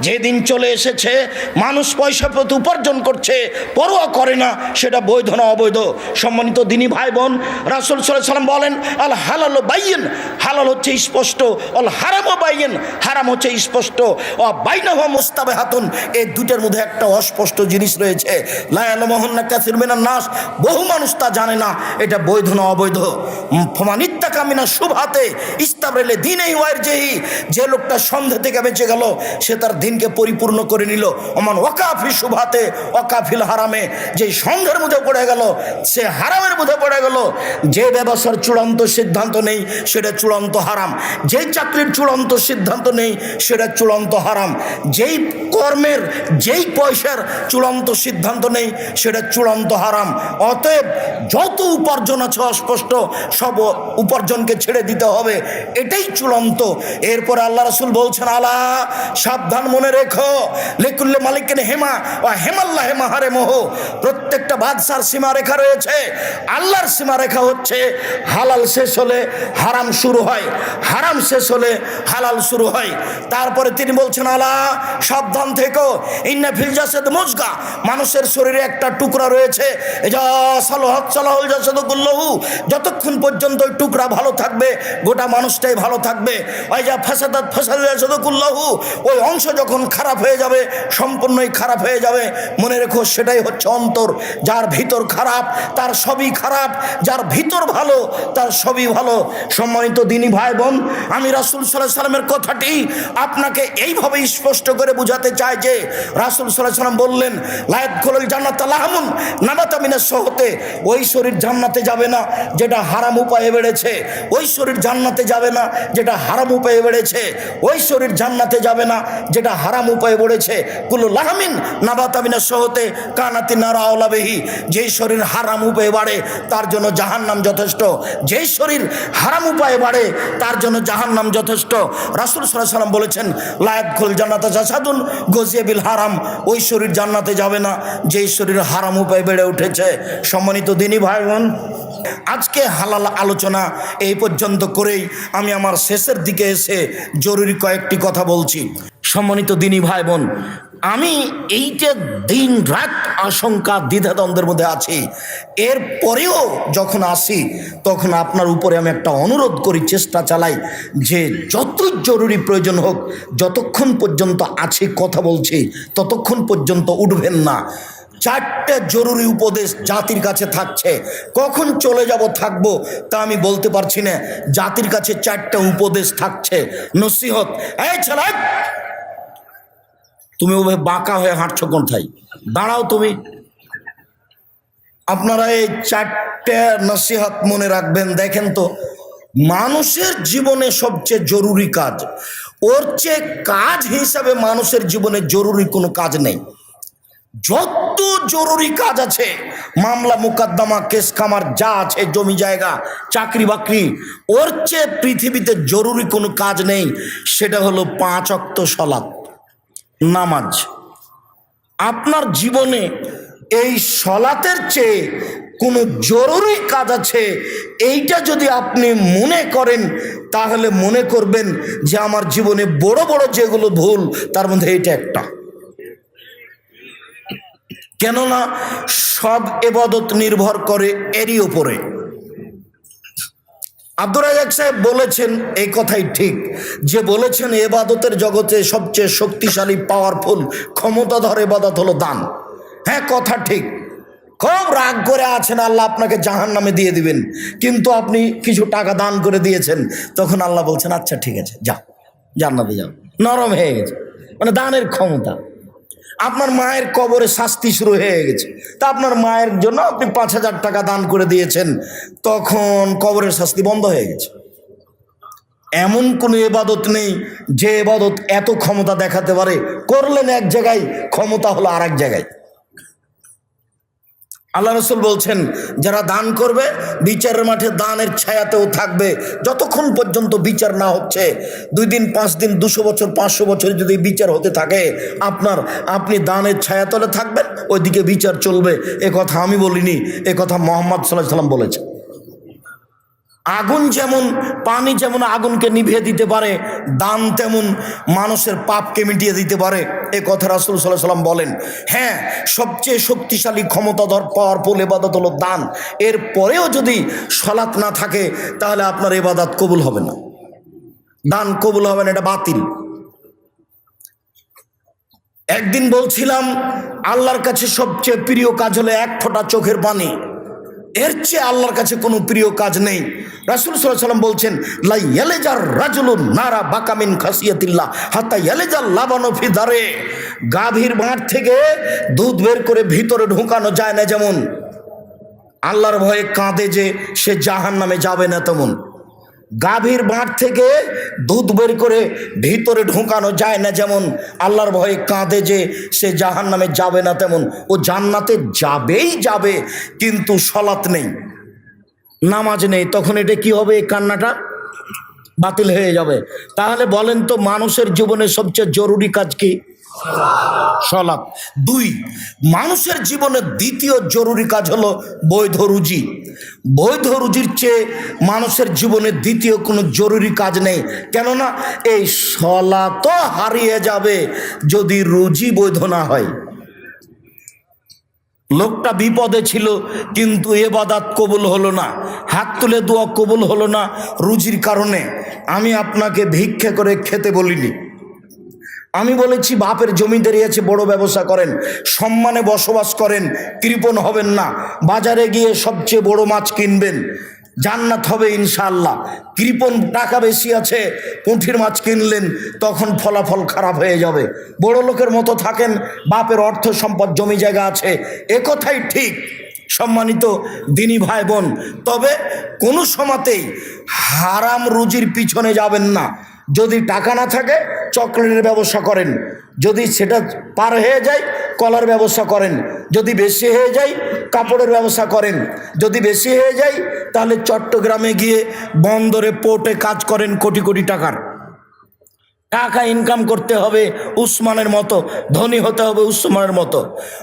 যেদিন চলে এসেছে মানুষ পয়সা প্রতি উপার্জন করছে, পরোয়া করে না সেটা বৈধ না অবৈধ। সম্মানিত দিনী ভাই বোন, রাসূল সাল্লাল্লাহু আলাইহি ওয়াসাল্লাম বলেন আল হালাল বাইয়িন, হালাল হচ্ছে স্পষ্ট, আল হারাম বাইয়িন, হারাম হচ্ছে স্পষ্ট, ও বাইনাহুমা মুস্তাবিহাতুন, এই দুইটার মধ্যে একটা অস্পষ্ট জিনিস রয়েছে। লা ইয়ালামুহুন্না কাসীরুম মিনান নাস, বহু মানুষ তা জানে না এটা বৈধ না অবৈধ। ফামানিত্তাকা মিনাশ শুবহাতে ইস্তাবরালে দীনিহি ওয়া ইরজিহি, যে লোকটা সন্দেহ থেকে বেঁচে গেল সে তার দিনকে পরিপূর্ণ করে নিল। ওমান ওয়াকাফি শুবহাতে ওয়াকাফিল হারামে, যে সন্দেহের মধ্যে পড়ে গেল সে হারামের মধ্যে পড়ে গেল। যে ব্যবসার চূড়ান্ত সিদ্ধান্ত নেই সেটা চূড়ান্ত হারাম, যেই চাকরির চূড়ান্ত সিদ্ধান্ত নেই সেটা চূড়ান্ত হারাম, যেই কর্মের যেই পয়সার চূড়ান্ত সিদ্ধান্ত নেই সেটা চূড়ান্ত হারাম। অতএব যত উপার্জন আছে অস্পষ্ট সব উপার্জনকে ছেড়ে দিতে হবে, এটাই চূড়ান্ত। এরপরে আল্লাহ রাসূল বলছেন আলা, সাবধান মনে রেখো, লিকুল্লি মালিকিন হেমা ও হেমাল্লাহ মাহারে মোহ, প্রত্যেকটা বাদশার সীমারেখা রয়েছে। আল্লাহর সীমারেখা হচ্ছে হালাল শেষ হলে হারাম শুরু হয়, হারাম শেষ হলে হালাল শুরু হয়। তারপরে তিনি বলছেন আলা, সাবধান থেকো, ইন্না ফিল জাসাদ মুজগা, মানুষের শরীরে একটা টুকরা রয়েছে, এজা সালাহাত সালাহুল জাসাদু কুল্লুহু, যতক্ষণ পর্যন্ত ওই টুকরা ভালো থাকবে গোটা মানুষটাই ভালো থাকবে। ওয়াইজা ফাসাদাত ফাসাদাল জাসাদু কুল্লুহু, ওই অংশ যখন খারাপ হয়ে যাবে সম্পূর্ণই খারাপ হয়ে যাবে। মনে রেখো সেটাই হচ্ছে অন্তর, যার ভিতর খারাপ তার সবই খারাপ, যার ভিতর ভালো তার সবই ভালো। সম্মানিত দিনী ভাই বোন, আমি রাসূল সাল্লাল্লাহু আলাইহি সাল্লামের কথাটি আপনাকে এইভাবে স্পষ্ট করে বুঝাতে চাই যে রাসূল সাল্লাল্লাহু আলাইহি সাল্লাম বললেন লা ইয়াদখুলুল জান্নাতা লাহমুন নাবাতা মিনাস সুহতে, ওই শরীর জান্নাতে যাবে না যেটা হারাম উপায়ে বেড়েছে, ওই শরীর জান্নাতে যাবে না যেটা হারাম উপায়ে বেড়েছে, ওই শরীর জান্নাতে যাবে না যেটা হারাম উপায়ে বেড়েছে। কুল্লু লাহমিন নাবাতা মিনাস সুহতে কানাতিন নার আওলা বিহি, যেই শরীর হারাম উপায়ে বাড়ে তার জন্য জাহান্নাম যথেষ্ট, যেই শরীর হারাম উপায়ে বাড়ে তার জন্য জাহান্নাম যথেষ্ট। রাসূল সাল্লাল্লাহু আলাইহি সাল্লাম বলেছেন লা ইয়াদখুলুল জান্নাতা জাসাদুন গজিয়া বিল হারাম, ওই শরীর জান্নাতে যাবে না যেই শরীর হারাম উপায়ে বেড়ে উঠেছে। সম্মানিত দিনী ভাই বোন, আজকে হালাল আলোচনা এই পর্যন্ত করেই আমি আমার শেষের দিকে এসে জরুরি কয়েকটি কথা বলছি। সম্মানিত দিনী ভাই বোন, আমি এইটা দিন রাত আশঙ্কা দ্বিধাদ্বন্দ্বের মধ্যে আছি, এরপরেও যখন আসি তখন আপনার উপরে আমি একটা অনুরোধ করি, চেষ্টা চালাই যে যত জরুরি প্রয়োজন হোক, যতক্ষণ পর্যন্ত আছি কথা বলছি ততক্ষণ পর্যন্ত উঠবেন না। 4টে জরুরি উপদেশ জাতির কাছে থাকছে, কখন চলে যাব থাকবো তা আমি বলতে পারছি না। জাতির কাছে 4টে উপদেশ থাকছে, নসিহত। এই ছেলে, তুমি ওভাবে বাঁকা হয়ে হাঁটছো কোথায়? দাঁড়াও তুমি। আপনারা এই 4টে নসিহত মনে রাখবেন। দেখেন তো, মানুষের জীবনে সবচেয়ে জরুরি কাজ, ওর চেয়ে কাজ হিসাবে মানুষের জীবনে জরুরি কোনো কাজ নেই। যত জরুরি কাজ আছে, মামলা মোকদ্দমা কেস কামার যা আছে, জমি জায়গা চাকরি বাকরি, ওর চেয়ে পৃথিবীতে জরুরি কোনো কাজ নেই। সেটা হলো 5 ওয়াক্ত সালাত, নামাজ। আপনার জীবনে এই সালাতের চেয়ে কোনো জরুরি কাজ আছে এইটা যদি আপনি মনে করেন তাহলে মনে করবেন যে আমার জীবনে বড় বড় যেগুলো ভুল তার মধ্যে এটা একটা। কেননা সব ইবাদত নির্ভর করে এরই উপরে। আব্দুর রাজ্জাক সাহেব বলেছেন, এই কথাই ঠিক, যে বলেছেন ইবাদতের জগতে সবচেয়ে শক্তিশালী পাওয়ারফুল ক্ষমতাধর ইবাদত হলো দান। হ্যাঁ, কথা ঠিক। খুব রাগ করে আছেন, আল্লাহ আপনাকে জাহান্নামে দিয়ে দিবেন, কিন্তু আপনি কিছু টাকা দান করে দিয়েছেন, তখন আল্লাহ বলছেন আচ্ছা ঠিক আছে যা, জান্নাতে যাও। নরম হয়ে গেছে, মানে দানের ক্ষমতা। আপনার মায়ের কবরে শাস্তি শুরু হয়ে গেছে, তা আপনার মায়ের জন্য আপনি 5,000 টাকা দান করে দিয়েছেন, তখন কবরের শাস্তি বন্ধ হয়ে গেছে। এমন কোনো ইবাদত নেই যে ইবাদত এত ক্ষমতা দেখাতে পারে, করলেন এক জায়গায়, ক্ষমতা হলো আর এক জায়গায়। আল্লাহ রাসূল বলছেন যারা দান করবে বিচারের মাঠে দানের ছায়াতেও থাকবে যতক্ষণ পর্যন্ত বিচার না হচ্ছে। 2 দিন 5 দিন 200 বছর 500 বছর যদি বিচার হতে থাকে, আপনি দানের ছায়াতলে থাকবেন, ওইদিকে বিচার চলবে। এ কথা আমি বলিনি, এ কথা মুহাম্মদ সাল্লাল্লাহু আলাইহি ওয়াসাল্লাম বলেছেন। আগুন যেমন, পানি যেমন আগুনকে নিভিয়ে দিতে পারে, দান তেমন মানুষের পাপকে মিটিয়ে দিতে পারে। এ কথা রাসূল সাল্লাল্লাহু আলাইহি ওয়াসাল্লাম বলেন। হ্যাঁ, সবচেয়ে শক্তিশালী ক্ষমতাধর পাওয়ারফুল ইবাদত হলো দান। এর পরেও যদি সালাত না থাকে তাহলে আপনার ইবাদত কবুল হবে না, দান কবুল হবে না, এটা বাতিল। একদিন বলছিলাম আল্লাহর কাছে সবচেয়ে প্রিয় কাজ হলো এক ফোঁটা চোখের পানি, এর চেয়ে আল্লাহর কাছে কোনো প্রিয় কাজ নেই। রাসূল সাল্লাল্লাহু আলাইহি ওয়াসাল্লাম বলছেন, লা ইয়ালিজার রাজুলুন নারা বাকামিন খাসিয়াতিল্লাহ হাত্তা ইয়ালিজাল লাবানু ফি দারে। গাভীর বাঁট থেকে দুধ বের করে ভিতরে ঢোকানো যায় না যেমন, আল্লাহর ভয়ে কাঁদে যে সে জাহান্নামে যাবে না তেমন। গাভীর বাঁট থেকে দুধ বের করে ভিতরে ঢোকানো যায় না যেমন, আল্লাহর ভয়ে কাঁদে যে সে জাহান্নামে যাবে না তেমন। ও জান্নাতে যাবেই যাবে, কিন্তু সালাত নেই, নামাজ নেই, তখন এটা কি হবে? এই কান্নাটা বাতিল হয়ে যাবে। তাহলে বলেন তো মানুষের জীবনে সবচেয়ে জরুরি কাজ কি? সালাত। 2, মানুষের জীবনে দ্বিতীয় জরুরি কাজ হলো বৈধ রুজি। বৈধ রুজির চেয়ে মানুষের জীবনে দ্বিতীয় কোনো জরুরি কাজ নেই। কেননা এই সালাতও হারিয়ে যাবে যদি রুজি বৈধ না হয়। লোকটা বিপদে ছিল কিন্তু ইবাদত কবুল হলো না, হাত তুলে দোয়া কবুল হলো না রুজির কারণে। আমি আপনাকে ভিক্ষা করে খেতে বলিনি, আমি বলেছি বাপের জমিদারি আছে, বড় ব্যবসা করেন, সম্মানে বসবাস করেন, কৃপণ হবেন না, বাজারে গিয়ে সবচেয়ে বড় মাছ কিনবেন, জান্নাত হবে ইনশাআল্লাহ। কৃপণ টাকা বেশি আছে, পুঁটির মাছ কিনলেন, তখন ফলাফল খারাপ হয়ে যাবে। বড় লোকের মতো থাকেন, বাপের অর্থ সম্পদ জমি জায়গা আছে, এ কথাই ঠিক। সম্মানিত দিনী ভাই বোন, তবে কোনো সময়তেই হারাম রুজির পিছনে যাবেন না। যদি টাকা না থাকে চকলেটের ব্যবসা করেন, যদি সেটা পার হয়ে যায় কলার ব্যবসা করেন, যদি বেশি হয়ে যায় কাপড়ের ব্যবসা করেন, যদি বেশি হয়ে যায় তাহলে চট্টগ্রামে গিয়ে বন্দরে পোর্টে কাজ করেন, কোটি কোটি টাকার টাকা ইনকাম করতে হবে উসমানের মতো, ধনী হতে হবে উসমানের মতো।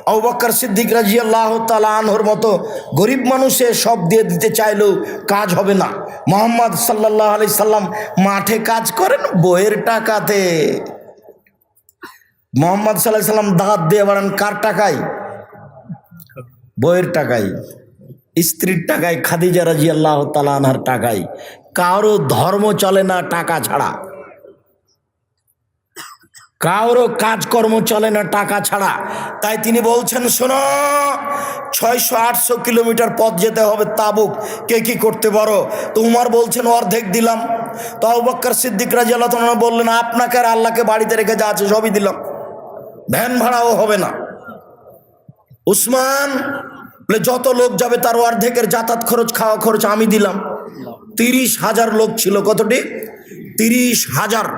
আবু বকর সিদ্দিক রাদিয়াল্লাহু তাআলা আনহুর মতো গরিব মানুষে সব দিয়ে দিতে চাইলেও কাজ হবে না। মুহাম্মদ সাল্লাল্লাহু আলাইহি সাল্লাম মাঠে কাজ করেন বইয়ের টাকাতে। মুহাম্মদ সাল্লাল্লাহু আলাইহি সাল্লাম দাঁত দিয়ে বাড়ান কার টাকায়? বইয়ের টাকায়, স্ত্রীর টাকায়, খাদিজা রাদিয়াল্লাহু তাআলা আনহার টাকায়। কারো ধর্ম চলে না টাকা ছাড়া, কারো কাজকর্ম চলে না টাকা ছাড়া। তাই তিনি বলছেন, শোনো, 600-800 কিলোমিটার পথ যেতে হবে তাবুক, কে কি করতে পারো? তো উমর বলছেন অর্ধেক দিলাম। তো আবু বকর সিদ্দিক রাদিয়াল্লাহু তাআলা বললেন, আপনাকে আর আল্লাহকে বাড়িতে রেখে যা আছে সবই দিলাম, ভ্যান ভাড়াও হবে না। উসমান বলে, যত লোক যাবে তার অর্ধেকের যাতায়াত খরচ, খাওয়া খরচ আমি দিলাম। 30,000 লোক ছিল, কতটি? 30,000।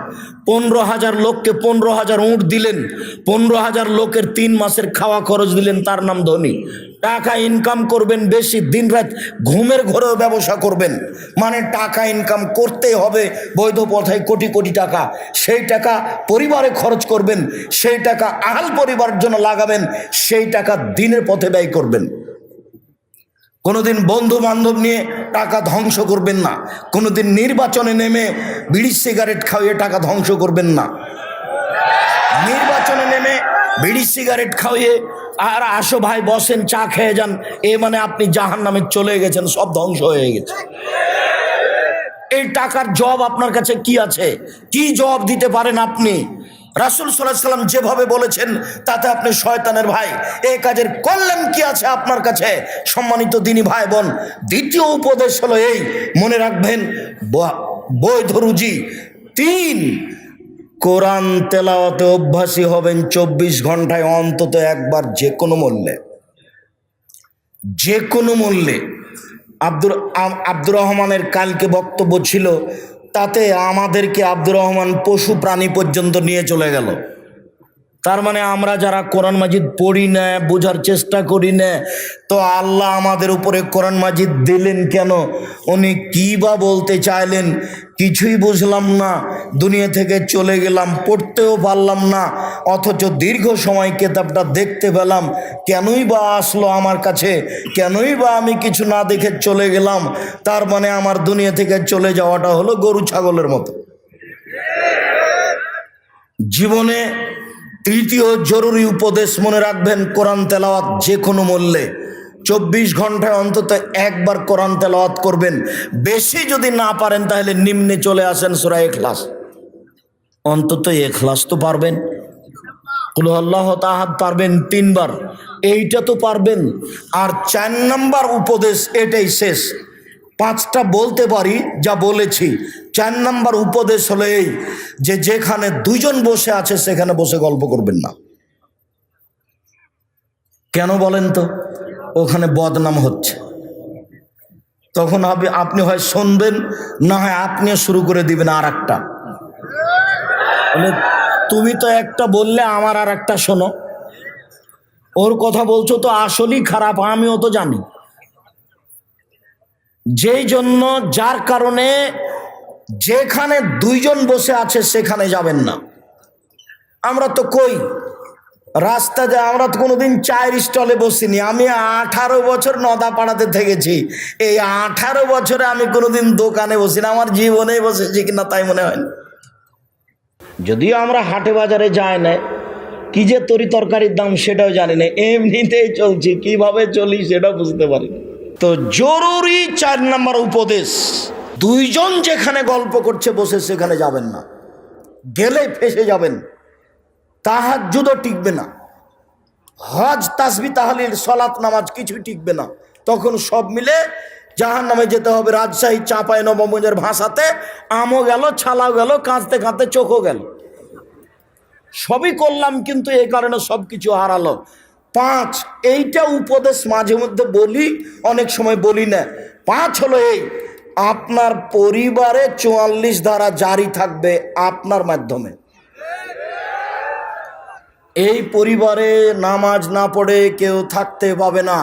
15,000 লোককে 15,000 উট দিলেন, 15,000 লোকের 3 মাসের খাওয়া খরচ দিলেন। তার নাম ধনী। টাকা ইনকাম করবেন বেশি, দিনরাত ঘুমের ঘরেও ব্যবসা করবেন, মানে টাকা ইনকাম করতেই হবে বৈধ পথে, কোটি কোটি টাকা। সেই টাকা পরিবারে খরচ করবেন, সেই টাকা আহাল পরিবারের জন্য লাগাবেন, সেই টাকা দিনের পথে ব্যয় করবেন। কোনোদিন বন্ধু বান্ধব নিয়ে টাকা ধ্বংস করবেন না, কোনোদিন নির্বাচনে নেমে বিড়ি সিগারেট খাওয়িয়ে টাকা ধ্বংস করবেন না। নির্বাচনে নেমে বিড়ি সিগারেট খাওয়িয়ে আর আসো ভাই বসেন চা খেয়ে যান, এ মানে আপনি জাহান্নামে চলে গেছেন, সব ধ্বংস হয়ে গেছে। এই টাকার জবাব আপনার কাছে কি আছে? কি জবাব দিতে পারেন আপনি? রাসূল সাল্লাল্লাহু আলাইহি সাল্লাম যেভাবে বলেছেন তাতে আপনি শয়তানের ভাই, এই কাজের কল্যাণ কি আছে আপনার কাছে? সম্মানিত দিনী ভাই বোন, দ্বিতীয় উপদেশ হলো এই, মনে রাখবেন বৈধ রুজি। 3, কোরআন তেলাওয়াতে অভ্যাসী হবেন 24 ঘন্টায় অন্তত একবার, যে কোনো মূল্যে, যে কোনো মূল্যে। আব্দুর রহমানের কালকে বক্তব্য ছিল, তাতে আমাদেরকে আব্দুর রহমান পশু প্রাণী পর্যন্ত নিয়ে চলে গেল। তার মানে আমরা যারা কোরআন মাজিদ পড়ি না, বোঝার চেষ্টা করি না, তো আল্লাহ আমাদের উপরে কোরআন মাজিদ দিলেন কেন? উনি কী বা বলতে চাইলেন কিছুই বুঝলাম না। দুনিয়া থেকে চলে গেলাম, পড়তেও পারলাম না, অথচ দীর্ঘ সময় কিতাবটা দেখতে পেলাম। কেনই বা আসলো আমার কাছে? কেনই বা আমি কিছু না দেখে চলে গেলাম? তার মানে আমার দুনিয়া থেকে চলে যাওয়াটা হলো গরু ছাগলের মতো। জীবনে তৃতীয় জরুরি উপদেশ মনে রাখবেন, কোরআন তেলাওয়াত যে কোনো মূল্যে 24 ঘন্টায় অন্তত একবার কোরআন তেলাওয়াত করবেন। বেশি যদি না পারেন তাহলে নিম্নে চলে আসেন সূরা ইখলাস, অন্তত ইখলাস তো পারবেন, কুল আল্লাহু আহাদ পারবেন 3 বার, এইটা তো পারবেন। আর 4 নাম্বার উপদেশ, এটাই শেষ। 5টা বলতে পারি যা বলেছি। 4 নাম্বার উপদেশ হলো এই যে যেখানে 2 জন বসে আছে সেখানে বসে গল্প করবেন না। কেন বলেন তো? ওখানে বদনাম হচ্ছে। তখন আপনি হয় শুনবেন, না হয় আপনিও শুরু করে দিবেন আর একটা। বলে তুমি তো একটা বললে, আমার আর একটা শোনো। ওর কথা বলছো তো আসলেই খারাপ, আমিও তো জানি। যেই জন্য, যার কারণে যেখানে 2 জন বসে আছে সেখানে যাবেন না। আমরা তো কই রাস্তা যায়, আমরা তো কোনোদিন চায়ের স্টলে বসিনি। আমি 18 বছর নদাপাড়াতে থেকেছি, এই 18 বছরে আমি কোনোদিন দোকানে বসিনি। আমার জীবনেই বসেছি কিনা তাই মনে হয় না। যদিও আমরা হাটে বাজারে যাই না, কি যে তরি তরকারির দাম সেটাও জানি না, এমনিতেই চলছি, কিভাবে চলি সেটাও বুঝতে পারি না। তো জরুরি 4 নাম্বার উপদেশ, 2 জন যেখানে গল্প করছে বসে সেখানে যাবেন না, গেলে ফেসে যাবেন। তাহাজ্জুদও টিকবে না, হজ তাসবিহ তাহলিল সালাত নামাজ কিছুই টিকবে না। তখন সব মিলে জাহান্নামে যেতে হবে। রাজশাহী চাঁপাই নবাবগঞ্জের ভাষাতে আমও গেল, ছালাও গেল, কাঁদতে কাঁদতে চোখও গেল। সবই করলাম কিন্তু এই কারণে সব কিছু হারালো। 5, এইটা উপদেশ মাঝে মধ্যে বলি, অনেক সময় বলি না। 5 হলো এই, আপনার পরিবারে 44 ধারা জারি থাকবে আপনার মাধ্যমে। এই পরিবারে নামাজ না পড়ে কেউ থাকতে পাবে না।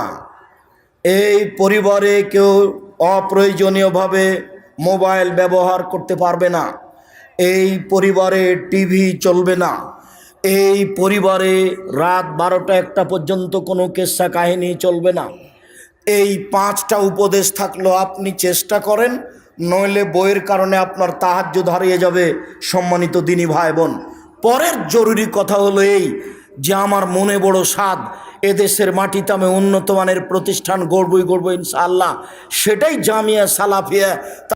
এই পরিবারে কেউ অপ্রয়োজনীয়ভাবে মোবাইল ব্যবহার করতে পারবে না। এই পরিবারে টিভি চলবে না। এই পরিবারে রাত 12টা 1টা পর্যন্ত কোনো কেসা কাহিনী চলবে না। এই 5টা উপদেশ থাকলো, আপনি চেষ্টা করেন, নইলে বইয়ের কারণে আপনার তাহাজ্জুদ হারিয়ে যাবে। সম্মানিত দিনী ভাই বোন, পরের জরুরি কথা হলো এই যে আমার মনে বড় স্বাদ, এদেশের মাটিতে আমি উন্নত মানের প্রতিষ্ঠান গড়বই ইনশাআল্লাহ। সেটাই জামিয়া সালাফিয়া।